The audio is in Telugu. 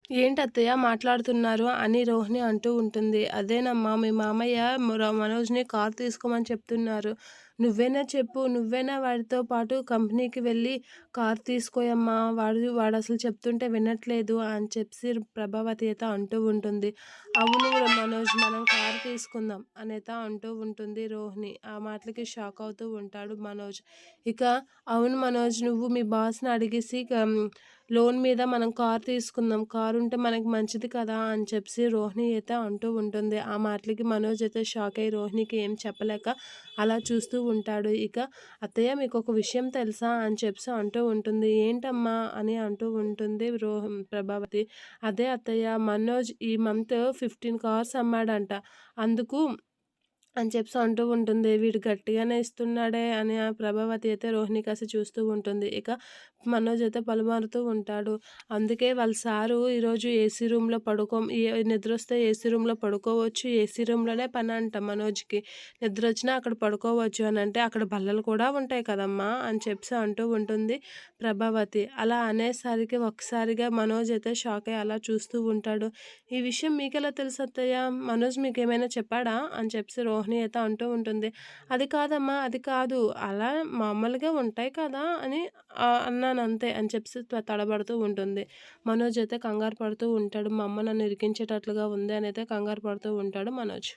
ఏంటత్తయ్య మాట్లాడుతున్నారు అని రోహిణి అంటూ ఉంటుంది. అదేనమ్మా మీ మామయ్య మనోజ్‌ని కారు తీసుకోమని చెప్తున్నారు. నువ్వైనా చెప్పు. నువ్వైనా వాడితో పాటు కంపెనీకి వెళ్ళి కారు తీసుకోయమ్మా! వాడసలు చెప్తుంటే వినట్లేదు అని చెప్పేసి ప్రభావతి అయితే అంటూ ఉంటుంది. అవును మనోజ్ మనం కారు తీసుకుందాం అనైతే అంటూ ఉంటుంది రోహిణి. ఆ మాటలకి షాక్ అవుతూ ఉంటాడు మనోజ్. ఇక అవును మనోజ్ నువ్వు మీ బాస్‌ని అడిగేసి లోన్ మీద మనం కారు తీసుకుందాం. కారుంటే మనకి మంచిది కదా! అని చెప్పేసి రోహిణి అయితే అంటూ ఉంటుంది. ఆ మాటలకి మనోజ్ అయితే షాక్ అయ్యి రోహిణికి ఏం చెప్పలేక అలా చూస్తూ ఉంటాడు. ఇక "అత్తయ్య మీకొక విషయం తెలుసా?" అని చెప్పేసి అంటూ ఉంటుంది. "ఏంటమ్మా?" అని అంటూ ఉంటుంది ప్రభావతి. "అదే అత్తయ్య మనోజ్ ఈ మంత్ 15 కార్స్ అమ్మాడంట. అందుకు" అని చెప్పేసి అంటూ ఉంటుంది. వీడు గట్టిగానే ఇస్తున్నాడే అని ఆ ప్రభావతి అయితే రోహిణి కాసి చూస్తూ ఉంటుంది. ఇక మనోజ్ అయితే పలుమారుతూ ఉంటాడు. అందుకే వాళ్ళ సారు ఈరోజు ఏసీ రూమ్‌లో నిద్రొస్తే ఏసీ రూమ్‌లో పడుకోవచ్చు. ఏసీ రూమ్‌లోనే పనంట మనోజ్‌కి. నిద్రొచ్చినా అక్కడ పడుకోవచ్చు అనంటే, అక్కడ బల్లలు కూడా ఉంటాయి కదమ్మా! అని చెప్పేసి అంటూ ఉంటుంది ప్రభావతి. అలా అనేసరికి ఒక్కసారిగా మనోజ్ అయితే షాక్ అయ్యి అలా చూస్తూ ఉంటాడు. "ఈ విషయం మీకెలా తెలుసు అత్తయ్య? మనోజ్ మీకేమైనా చెప్పాడా?" అని చెప్పేసి రోహిణి అయితే అంటూ ఉంటుంది. "అది కాదమ్మా, అది కాదు. అలా మామూలుగా ఉంటాయి కదా!" అని అన్నానంతే అని చెప్పేసి తడబడుతూ ఉంటుంది. మనోజ్ అయితే కంగారు పడుతూ ఉంటాడు. మా అమ్మ నన్ను ఇరికించేటట్లుగా ఉంది అనైతే కంగారు పడుతూ ఉంటాడు మనోజ్.